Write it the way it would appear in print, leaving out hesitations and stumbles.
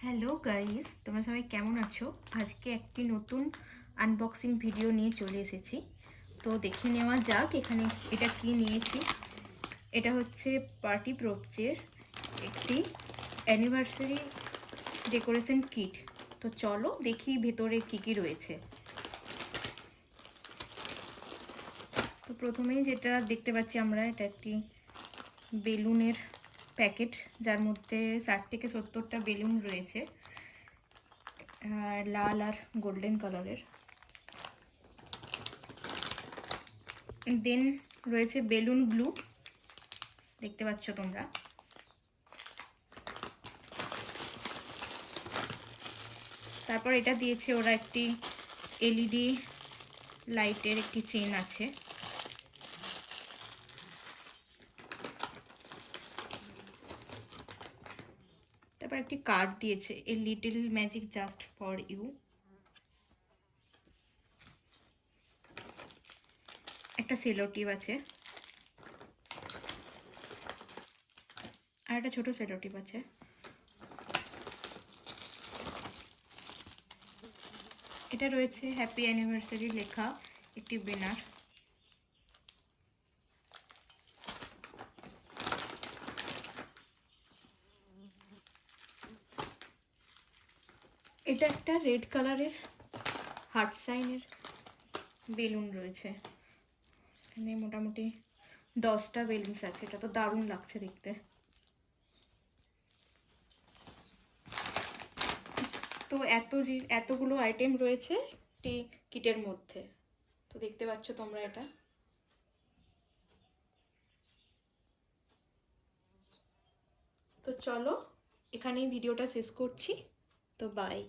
Hello guys, তোমরা সবাই কেমন আছো? আজকে একটি নতুন আনবক্সিং ভিডিও নিয়ে চলে এসেছি। তো দেখে নেওয়া যাক এখানে এটা কি নিয়েছি। এটা হচ্ছে পার্টি প্রপচের একটি অ্যানিভার্সারি ডেকোরেশন কিট। তো চলো দেখি ভেতরে কি কি রয়েছে। তো প্রথমেই যেটা দেখতে পাচ্ছি আমরা, এটা একটি বেলুনের প্যাকেট, যার মধ্যে 60 থেকে 70টা বেলুন রয়েছে, লাল আর গোল্ডেন কালারের। দেন রয়েছে বেলুন গ্লু, দেখতে পাচ্ছ তোমরা। তারপর এটা দিয়েছে ওরা একটি এলইডি লাইটের একটি চেন আছে। তারপর একটি কার্ড দিয়েছে, a little magic just for you. একটা সেলো টিপ আছে আর একটা ছোট সেলো টিপ আছে। এটা রয়েছে হ্যাপি অ্যানিভার্সারি লেখা একটি ব্যানার। এটা একটা রেড কালারের হার্ট সাইনের বেলুন রয়েছে। এখানে মোটামুটি 10টা বেলুনস আছে। এটা তো দারুণ লাগছে দেখতে। তো এতগুলো আইটেম রয়েছে একটি কিটের মধ্যে। তো দেখতে পাচ্ছ তোমরা এটা। তো চলো এখানেই ভিডিওটা শেষ করছি। তো বাই।